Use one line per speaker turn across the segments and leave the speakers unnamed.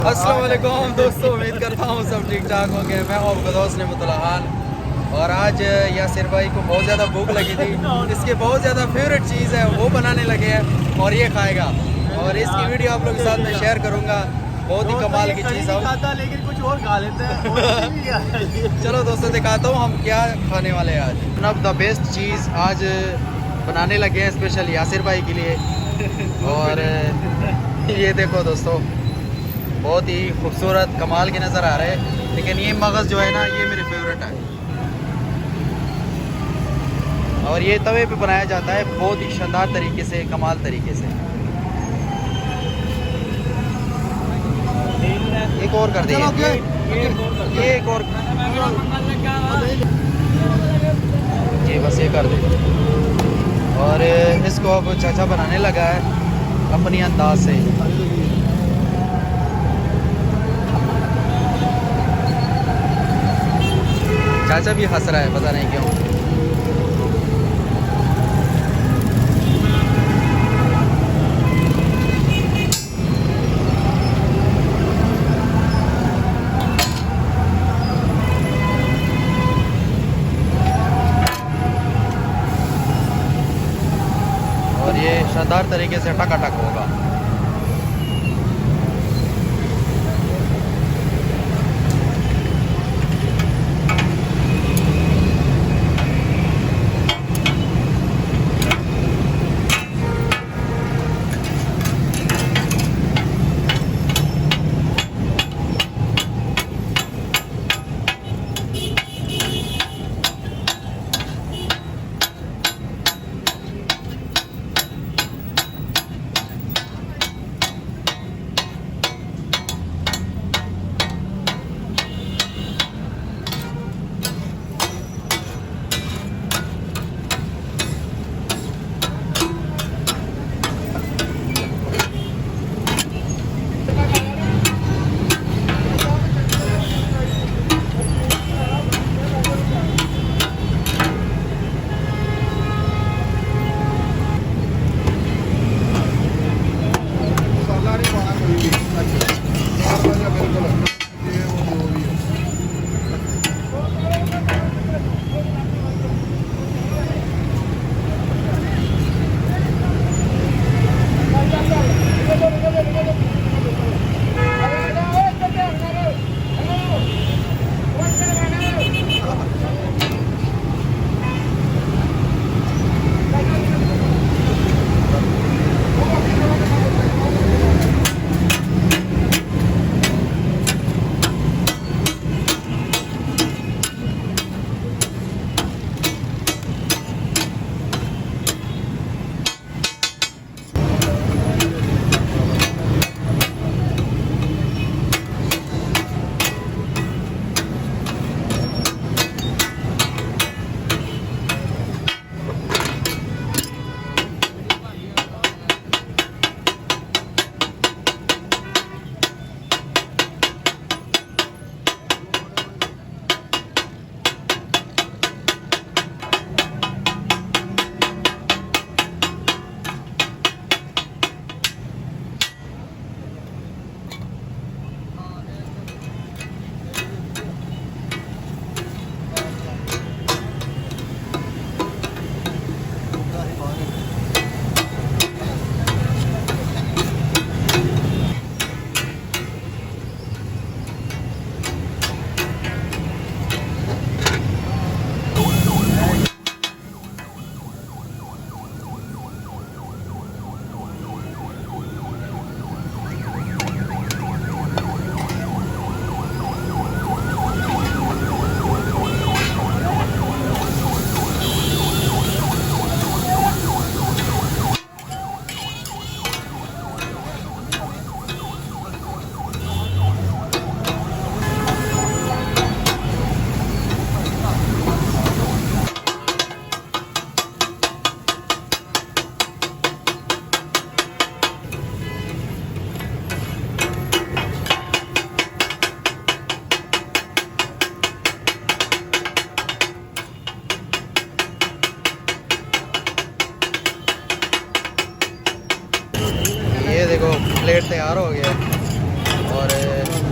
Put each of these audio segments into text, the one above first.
अस्सलाम वालेकुम दोस्तों, उम्मीद करता हूँ सब ठीक ठाक होंगे। मैं हूँ गदौस नेमतुल्लाह खान और आज यासिर भाई को बहुत ज़्यादा भूख लगी थी। इसकी बहुत ज़्यादा फेवरेट चीज़ है वो बनाने लगे हैं और ये खाएगा और इसकी वीडियो आप लोगों के साथ में शेयर करूँगा। बहुत ही कमाल की चीज़ है,
लेकिन कुछ और खा लेते हैं।
चलो दोस्तों दिखाता हूँ हम क्या खाने वाले हैं आज। वन ऑफ द बेस्ट चीज़ आज बनाने लगे हैं स्पेशल यासिर भाई के लिए। और ये देखो दोस्तों, बहुत ही खूबसूरत कमाल के नज़र आ रहे हैं, लेकिन ये मगज़ जो है ना ये मेरे फेवरेट है और ये तवे पे बनाया जाता है बहुत ही शानदार तरीके से, कमाल तरीके से। एक और कर दीजिए, ये एक और, ये बस ये कर दे। और इसको अब चाचा बनाने लगा है अपनी अंदाज से। चाचा भी हंस रहा है, पता नहीं क्यों। और ये शानदार तरीके से टकाटक होगा।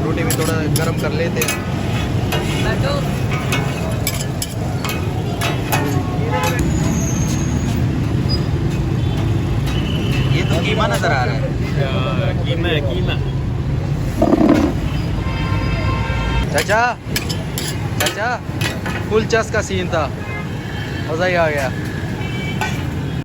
रोटी भी थोड़ा गर्म कर लेते हैं। ये तो कीमा नजर आ रहा है।
कीमा कीमा।
चाचा चाचा फुल चस का सीन था, मज़ा ही आ गया।